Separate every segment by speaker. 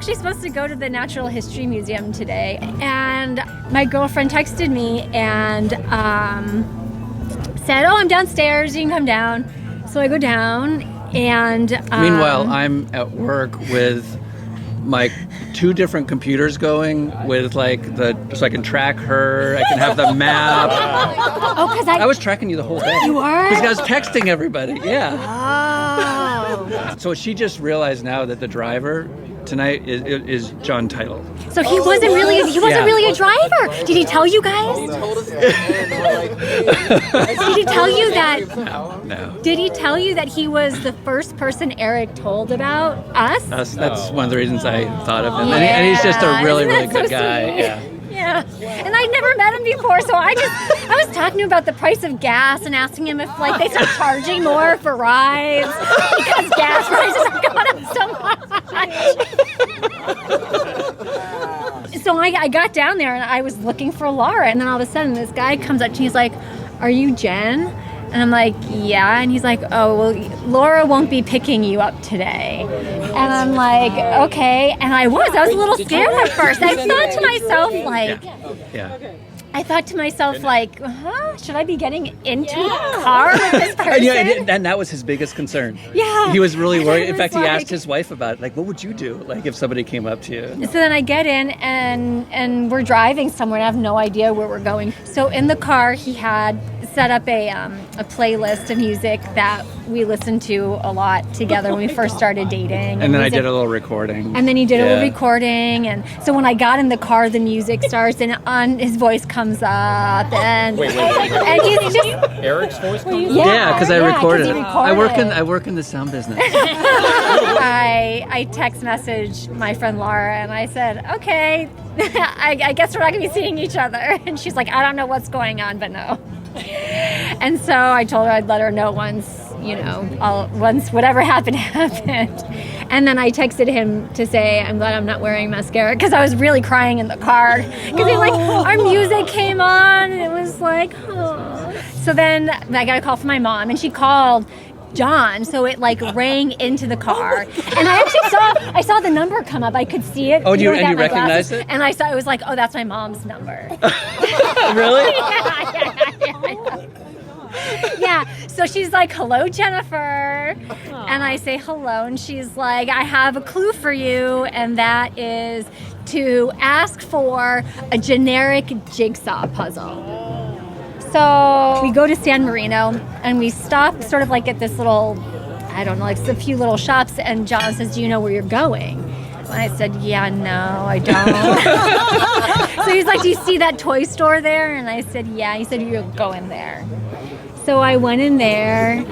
Speaker 1: actually supposed to go to the Natural History Museum today, and my girlfriend texted me and said, "Oh, I'm downstairs. You can come down." So I go down, and
Speaker 2: meanwhile, I'm at work with my 2 different computers going with so I can track her. I can have the map.
Speaker 1: Oh, because I
Speaker 2: was tracking you the whole day.
Speaker 1: You were?
Speaker 2: Because I was texting everybody. Yeah.
Speaker 1: Oh.
Speaker 2: So she just realized now that the driver tonight is John Title.
Speaker 1: So he wasn't really a driver. Did he tell you guys?
Speaker 3: He told us at the end, we're like,
Speaker 1: Did he tell you that?
Speaker 2: No.
Speaker 1: Did he tell you that he was the first person Eric told about us?
Speaker 2: That's one of the reasons I thought of him. And he's just a really, really good guy. Yeah.
Speaker 1: Yeah, and I'd never met him before, so I was talking to him about the price of gas and asking him if they start charging more for rides because gas prices have gone up so much. So I got down there and I was looking for Laura, and then all of a sudden this guy comes up and he's like, "Are you Jen?" And I'm like, "Yeah." And he's like, "Oh, well, Laura won't be picking you up today." And I'm like, "Okay." And I was a little scared at first. I thought to myself, should I be getting into a car with this person?
Speaker 2: And that was his biggest concern.
Speaker 1: Yeah.
Speaker 2: He was really worried. In fact, he asked his wife about it. What would you do? If somebody came up to you?
Speaker 1: So then I get in and we're driving somewhere and I have no idea where we're going. So in the car, he had set up a playlist of music that we listened to a lot together when we first started dating.
Speaker 2: And then I did a little recording.
Speaker 1: And then he did a little recording. And so when I got in the car, the music starts and his voice comes up. And
Speaker 4: Wait.
Speaker 1: and he's just
Speaker 4: Eric's voice comes up?
Speaker 2: Yeah, because I recorded it. I
Speaker 1: recorded.
Speaker 2: work in the sound business.
Speaker 1: I text messaged my friend Laura and I said, "Okay, I guess we're not going to be seeing each other." And she's like, "I don't know what's going on, but no." And so I told her I'd let her know once whatever happened. And then I texted him to say, "I'm glad I'm not wearing mascara," because I was really crying in the car. Because our music came on and it was like, oh. So then I got a call from my mom and she called John, so it rang into the car, and I actually saw the number come up. I could see it.
Speaker 2: Oh, and you recognized it?
Speaker 1: And I saw it was like, oh, that's my mom's number.
Speaker 2: Really?
Speaker 1: Yeah. So she's like, "Hello, Jennifer," and I say hello, and she's like, "I have a clue for you, and that is to ask for a generic jigsaw puzzle." So we go to San Marino and we stop sort of at this little, I don't know, a few little shops, and John says, "Do you know where you're going?" And I said, "Yeah, no, I don't." So he's like, "Do you see that toy store there?" And I said, "Yeah." He said, "You'll go in there." So I went in there,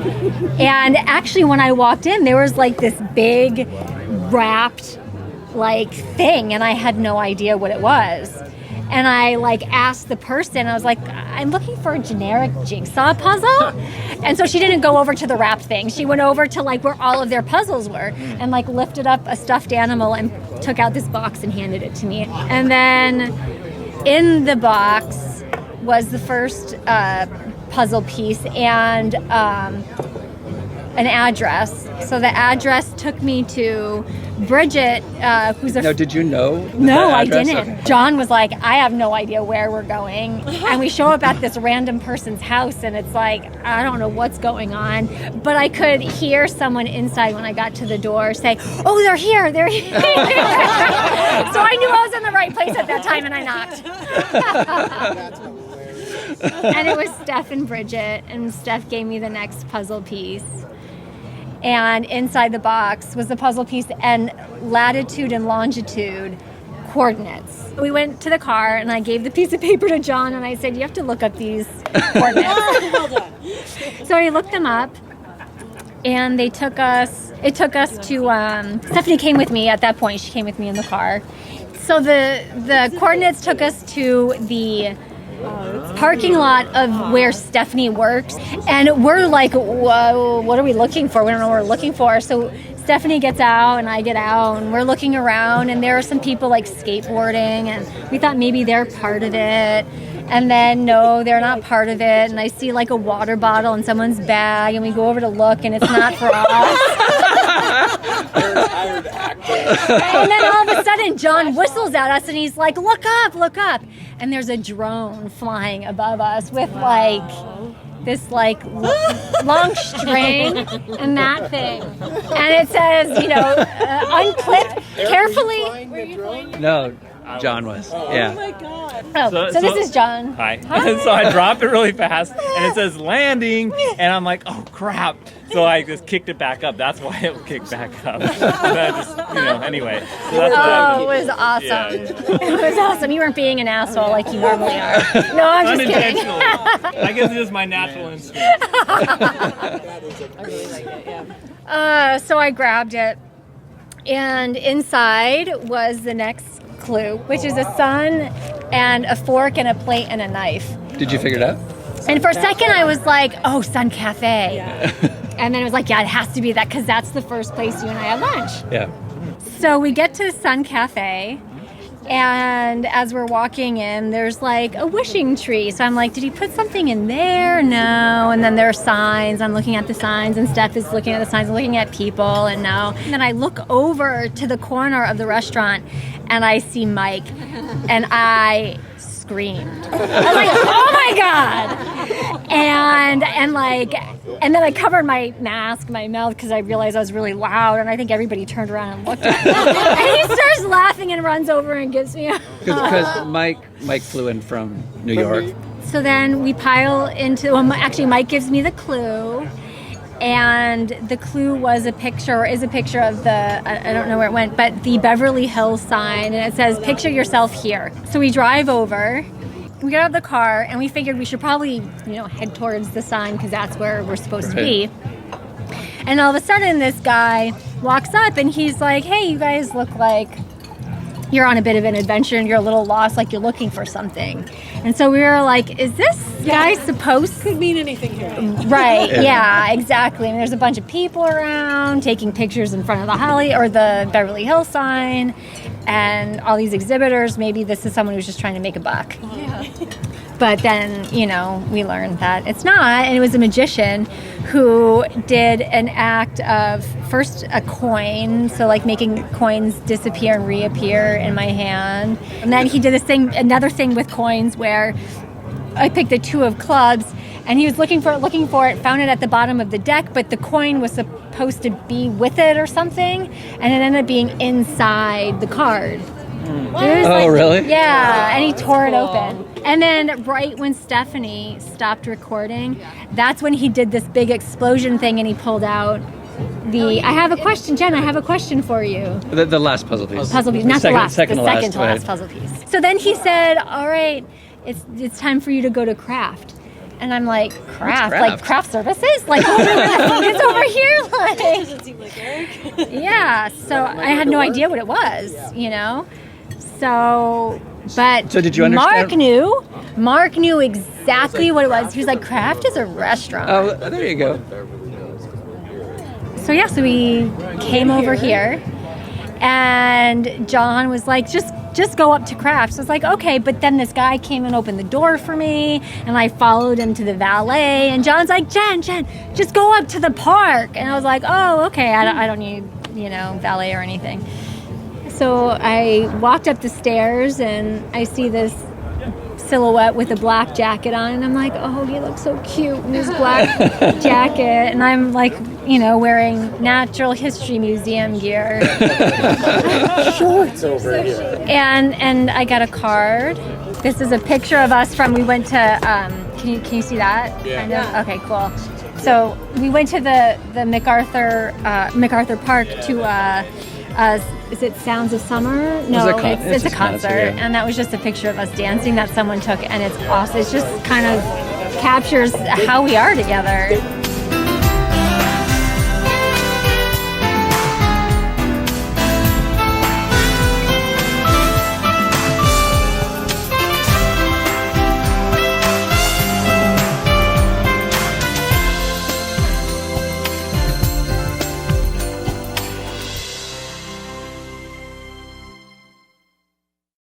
Speaker 1: and actually when I walked in, there was this big wrapped thing, and I had no idea what it was. And I asked the person, I was like, "I'm looking for a generic jigsaw puzzle." And so she didn't go over to the wrapped thing. She went over to where all of their puzzles were and lifted up a stuffed animal and took out this box and handed it to me. And then in the box was the first puzzle piece and an address. So the address took me to Bridget, who's a...
Speaker 2: Now, did you know?
Speaker 1: No, I didn't.
Speaker 2: Okay.
Speaker 1: John was like, "I have no idea where we're going." And we show up at this random person's house, and it's I don't know what's going on. But I could hear someone inside when I got to the door say, "Oh, they're here, they're here." So I knew I was in the right place at that time, and I knocked. And it was Steph and Bridget, and Steph gave me the next puzzle piece. And inside the box was the puzzle piece and latitude and longitude coordinates. We went to the car and I gave the piece of paper to John and I said, "You have to look up these coordinates." So I looked them up and it took us to, Stephanie came with me at that point. She came with me in the car. So the coordinates took us to the parking lot of where Stephanie works, and we're like, "Whoa, what are we looking for? We don't know what we're looking for." So Stephanie gets out and I get out and we're looking around, and there are some people skateboarding, and we thought maybe they're part of it. And then no, they're not part of it, and I see a water bottle in someone's bag, and we go over to look and it's not for us. And then all of a sudden, John whistles at us and he's like, look up, look up. And there's a drone flying above us with like this like long string and that thing. And it says, unclip carefully.
Speaker 3: Were you flying?
Speaker 2: No, John was. Yeah.
Speaker 4: Oh my God.
Speaker 1: Oh, so this is John.
Speaker 5: Hi. So I dropped it really fast, and it says landing, and I'm like, oh crap. So I just kicked it back up. That's why it kicked back up. And I just, anyway. So that's
Speaker 1: Oh, it was awesome.
Speaker 5: Yeah.
Speaker 1: It was awesome. You weren't being an asshole like you normally are. No, I'm just kidding.
Speaker 5: Unintentional. I guess it's just my natural instinct.
Speaker 4: I really like it, yeah.
Speaker 1: So I grabbed it, and inside was the next clue, which is a sun and a fork and a plate and a knife.
Speaker 2: Did you figure it out?
Speaker 1: And for a second I was like, oh, Sun Cafe. Yeah. And then it was like, yeah, it has to be that because that's the first place you and I had lunch.
Speaker 2: Yeah.
Speaker 1: So we get to Sun Cafe, and as we're walking in, there's like a wishing tree. So I'm like, did he put something in there? No. And then there are signs. I'm looking at the signs, and Steph is looking at the signs, looking at people, and no. And then I look over to the corner of the restaurant, and I see Mike, and I screamed. I was like, oh my God. And then I covered my mask, my mouth, because I realized I was really loud, and I think everybody turned around and looked at me. And he starts laughing and runs over and gives me a
Speaker 2: Because Mike flew in from New York.
Speaker 1: So then we pile into, actually Mike gives me the clue, and the clue is a picture of the, I don't know where it went, but the Beverly Hills sign, and it says, picture yourself here. So we drive over, we get out of the car, and we figured we should probably, head towards the sign because that's where we're supposed to be. And all of a sudden this guy walks up and he's like, hey, you guys look like you're on a bit of an adventure and you're a little lost, like you're looking for something. And so we were like, is this guy supposed
Speaker 4: Could mean anything here.
Speaker 1: Right, yeah, exactly. And there's a bunch of people around taking pictures in front of the Beverly Hills sign, and all these exhibitors. Maybe this is someone who's just trying to make a buck.
Speaker 4: Yeah.
Speaker 1: But then, we learned that it's not, and it was a magician who did an act of first a coin, so like making coins disappear and reappear in my hand. And then he did another thing with coins where I picked the 2 of clubs, and he was looking for it, found it at the bottom of the deck, but the coin was supposed to be with it or something, and it ended up being inside the card.
Speaker 2: Really?
Speaker 1: Yeah, and he tore it open. And then right when Stephanie stopped recording, that's when he did this big explosion thing, and he pulled out I have a question, Jen, I have a question for you.
Speaker 2: The last puzzle piece.
Speaker 1: Not the last,
Speaker 2: second
Speaker 1: the
Speaker 2: to
Speaker 1: second to last
Speaker 2: right.
Speaker 1: puzzle piece. So then he said, all right, it's time for you to go to craft. And I'm like, craft? Like craft services? Like, it's over here? Like,
Speaker 4: Doesn't seem like Eric.
Speaker 1: yeah, so I had no idea what it was, So, but
Speaker 2: So did you understand?
Speaker 1: Marc knew exactly what it was. He was like, craft is a restaurant.
Speaker 2: Oh, there you go.
Speaker 1: So so we came over here, and John was like, just go up to craft. So I was like, okay, but then this guy came and opened the door for me, and I followed him to the valet, and John's like, Jen, just go up to the park. And I was like, oh, okay, I don't need, valet or anything. So I walked up the stairs, and I see this silhouette with a black jacket on, and I'm like, oh, he looks so cute in his black jacket. And I'm like, wearing Natural History Museum gear.
Speaker 3: Shorts over here.
Speaker 1: And I got a card. This is a picture of us we went to, can you see that?
Speaker 3: Yeah.
Speaker 1: Kind of? Okay, cool. So we went to the MacArthur Park to, is it Sounds of Summer? No, it's a concert.
Speaker 2: Yeah.
Speaker 1: And that was just a picture of us dancing that someone took, and it's awesome. It just kind of captures how we are together.